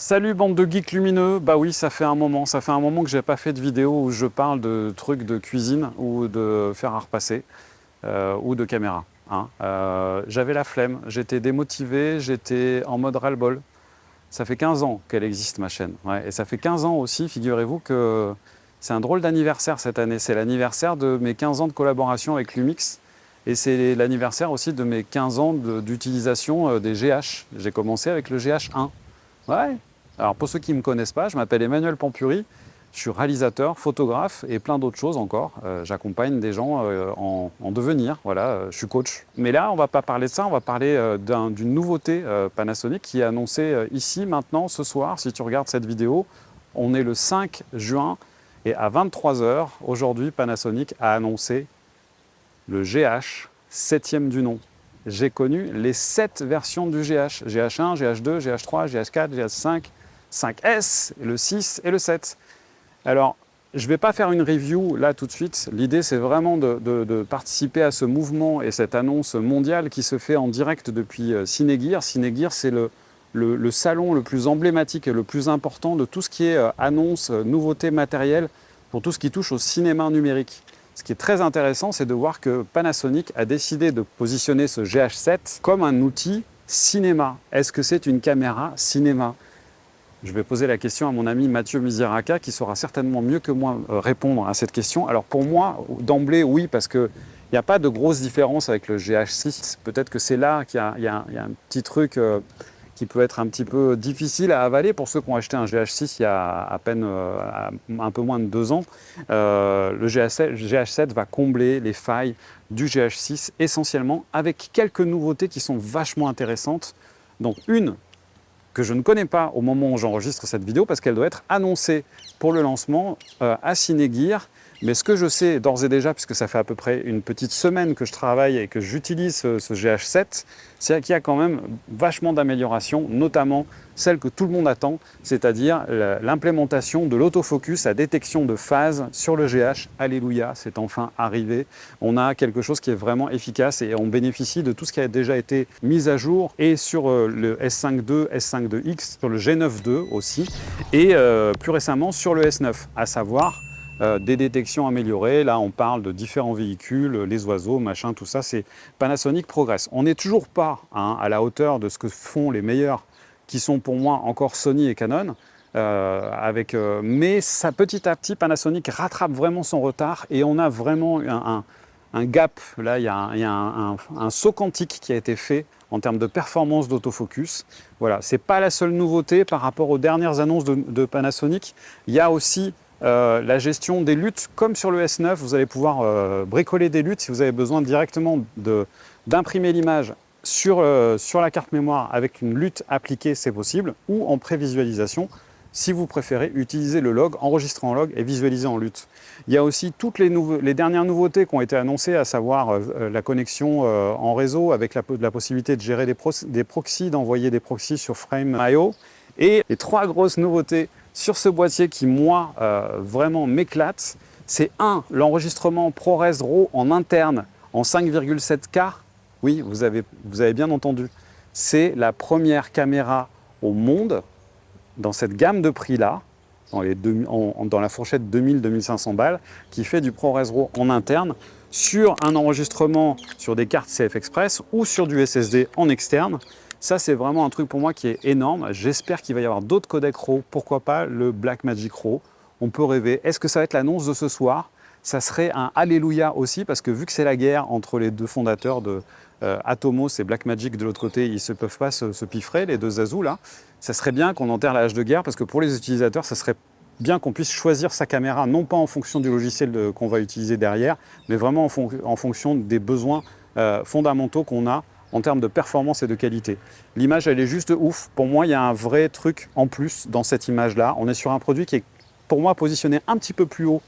Salut bande de geeks lumineux, bah oui ça fait un moment que j'ai pas fait de vidéo où je parle de trucs de cuisine ou de fer à repasser ou de caméra. Hein. J'avais la flemme, j'étais démotivé, j'étais en mode ras-le-bol. Ça fait 15 ans qu'elle existe ma chaîne. Ouais, et ça fait 15 ans aussi, figurez-vous que c'est un drôle d'anniversaire cette année. C'est l'anniversaire de mes 15 ans de collaboration avec Lumix. Et c'est l'anniversaire aussi de mes 15 ans d'utilisation des GH. J'ai commencé avec le GH1. Ouais. Alors pour ceux qui ne me connaissent pas, je m'appelle Emmanuel Pampuri, je suis réalisateur, photographe et plein d'autres choses encore. J'accompagne des gens en devenir, voilà, je suis coach. Mais là, on ne va pas parler de ça, on va parler d'une nouveauté Panasonic qui est annoncée ici, maintenant, ce soir. Si tu regardes cette vidéo, on est le 5 juin et à 23 h, aujourd'hui, Panasonic a annoncé le GH, 7e du nom. J'ai connu les 7 versions du GH. GH1, GH2, GH3, GH4, GH5, 5S, le 6 et le 7. Alors, je ne vais pas faire une review là tout de suite. L'idée, c'est vraiment de participer à ce mouvement et cette annonce mondiale qui se fait en direct depuis Cinegear. Cinegear, c'est le salon le plus emblématique et le plus important de tout ce qui est annonce, nouveauté matérielle pour tout ce qui touche au cinéma numérique. Ce qui est très intéressant, c'est de voir que Panasonic a décidé de positionner ce GH7 comme un outil cinéma. Est-ce que c'est une caméra cinéma? Je vais poser la question à mon ami Mathieu Misiraka, qui saura certainement mieux que moi répondre à cette question. Alors pour moi, d'emblée, oui, parce qu'il n'y a pas de grosse différence avec le GH6. Peut-être que c'est là qu'il y a un petit truc qui peut être un petit peu difficile à avaler pour ceux qui ont acheté un GH6 il y a à peine un peu moins de 2 ans. Le GH7 va combler les failles du GH6 essentiellement avec quelques nouveautés qui sont vachement intéressantes. Donc une que je ne connais pas au moment où j'enregistre cette vidéo parce qu'elle doit être annoncée pour le lancement à Cinegear. Mais ce que je sais d'ores et déjà, puisque ça fait à peu près une petite semaine que je travaille et que j'utilise ce GH7, c'est qu'il y a quand même vachement d'améliorations, notamment celle que tout le monde attend, c'est-à-dire l'implémentation de l'autofocus à détection de phase sur le GH. Alléluia, c'est enfin arrivé. On a quelque chose qui est vraiment efficace et on bénéficie de tout ce qui a déjà été mis à jour et sur le S5 II, S5 IIX, sur le G9 II aussi, et plus récemment sur le S9, à savoir des détections améliorées. Là, on parle de différents véhicules, les oiseaux, machin, tout ça, c'est Panasonic progresse. On n'est toujours pas à la hauteur de ce que font les meilleurs, qui sont pour moi encore Sony et Canon, mais ça, petit à petit, Panasonic rattrape vraiment son retard et on a vraiment un gap. Là, il y a un saut quantique qui a été fait en termes de performance d'autofocus. Voilà, c'est pas la seule nouveauté par rapport aux dernières annonces de Panasonic. Il y a aussi la gestion des luttes, comme sur le S9, vous allez pouvoir bricoler des luttes si vous avez besoin directement d'imprimer l'image sur la carte mémoire avec une lutte appliquée, c'est possible, ou en prévisualisation, si vous préférez utiliser le log, enregistrer en log et visualiser en lutte. Il y a aussi toutes les dernières nouveautés qui ont été annoncées, à savoir la connexion en réseau avec la possibilité de gérer des proxys, d'envoyer des proxys sur Frame.io. Et les 3 grosses nouveautés sur ce boîtier qui, moi, vraiment m'éclate, c'est l'enregistrement ProRes RAW en interne en 5,7K. Oui, vous avez bien entendu. C'est la première caméra au monde dans cette gamme de prix-là, dans la fourchette 2000-2500 balles, qui fait du ProRes RAW en interne sur un enregistrement sur des cartes CF Express ou sur du SSD en externe. Ça, c'est vraiment un truc pour moi qui est énorme. J'espère qu'il va y avoir d'autres codecs RAW. Pourquoi pas le Blackmagic RAW? On peut rêver. Est-ce que ça va être l'annonce de ce soir? Ça serait un alléluia aussi, parce que vu que c'est la guerre entre les deux fondateurs de Atomos et Blackmagic de l'autre côté, ils ne peuvent pas se piffrer, les deux Zazou là. Ça serait bien qu'on enterre la hache de guerre, parce que pour les utilisateurs, ça serait bien qu'on puisse choisir sa caméra, non pas en fonction du logiciel qu'on va utiliser derrière, mais vraiment en fonction des besoins fondamentaux qu'on a en termes de performance et de qualité. L'image, elle est juste ouf. Pour moi, il y a un vrai truc en plus dans cette image-là. On est sur un produit qui est, pour moi, positionné un petit peu plus haut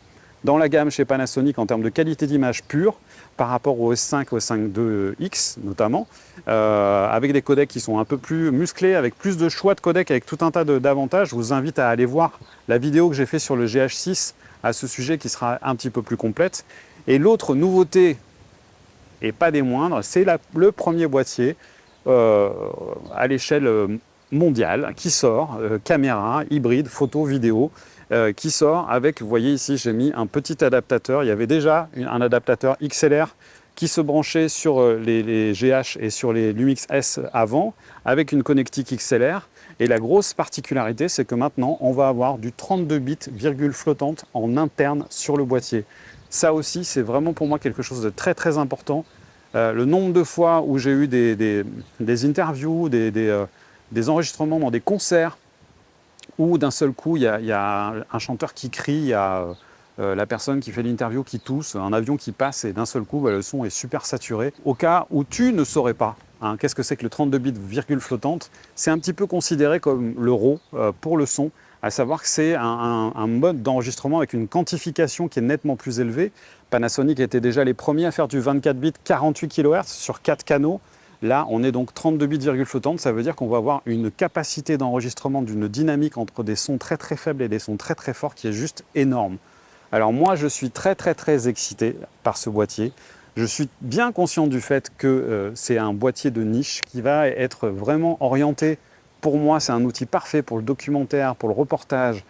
dans la gamme chez Panasonic en termes de qualité d'image pure par rapport au S5, au S5 IIX notamment, avec des codecs qui sont un peu plus musclés, avec plus de choix de codecs, avec tout un tas d'avantages. Je vous invite à aller voir la vidéo que j'ai faite sur le GH6 à ce sujet qui sera un petit peu plus complète. Et l'autre nouveauté, et pas des moindres, c'est le premier boîtier à l'échelle mondial qui sort, caméra, hybride, photo, vidéo, qui sort avec, vous voyez ici, j'ai mis un petit adaptateur. Il y avait déjà un adaptateur XLR qui se branchait sur les GH et sur les Lumix S avant, avec une connectique XLR. Et la grosse particularité, c'est que maintenant, on va avoir du 32 bits virgule flottante en interne sur le boîtier. Ça aussi, c'est vraiment pour moi quelque chose de très très important. Le nombre de fois où j'ai eu des interviews, des enregistrements dans des concerts, où d'un seul coup, il y a un chanteur qui crie, il y a la personne qui fait l'interview qui tousse, un avion qui passe et d'un seul coup, le son est super saturé. Au cas où tu ne saurais pas qu'est-ce que c'est que le 32 bits virgule flottante, c'est un petit peu considéré comme le RAW pour le son, à savoir que c'est un mode d'enregistrement avec une quantification qui est nettement plus élevée. Panasonic était déjà les premiers à faire du 24 bits 48 kHz sur 4 canaux. Là, on est donc 32 bits virgule flottante, ça veut dire qu'on va avoir une capacité d'enregistrement d'une dynamique entre des sons très très faibles et des sons très très forts qui est juste énorme. Alors moi, je suis très très très excité par ce boîtier. Je suis bien conscient du fait que c'est un boîtier de niche qui va être vraiment orienté. Pour moi, c'est un outil parfait pour le documentaire, pour le reportage,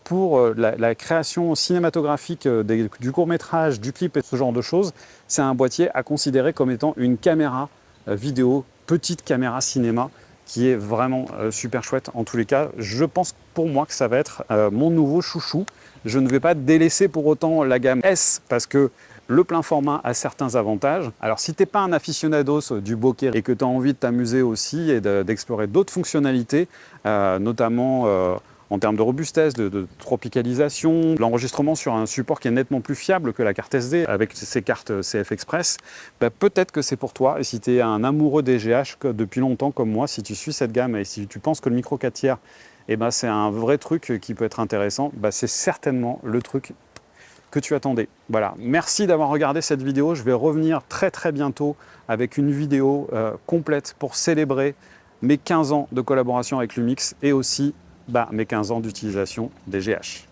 pour la création cinématographique du court-métrage, du clip et ce genre de choses. C'est un boîtier à considérer comme étant une caméra vidéo, petite caméra cinéma, qui est vraiment super chouette. En tous les cas, je pense pour moi que ça va être mon nouveau chouchou. Je ne vais pas délaisser pour autant la gamme S, parce que le plein format a certains avantages. Alors si tu n'es pas un aficionados du bokeh et que tu as envie de t'amuser aussi et d'explorer d'autres fonctionnalités, notamment en termes de robustesse, de tropicalisation, l'enregistrement sur un support qui est nettement plus fiable que la carte SD avec ses cartes CF Express, peut-être que c'est pour toi. Et si tu es un amoureux des GH depuis longtemps comme moi, si tu suis cette gamme et si tu penses que le micro 4 tiers, c'est un vrai truc qui peut être intéressant, c'est certainement le truc que tu attendais. Voilà, merci d'avoir regardé cette vidéo. Je vais revenir très très bientôt avec une vidéo complète pour célébrer mes 15 ans de collaboration avec Lumix et aussi mes 15 ans d'utilisation des GH.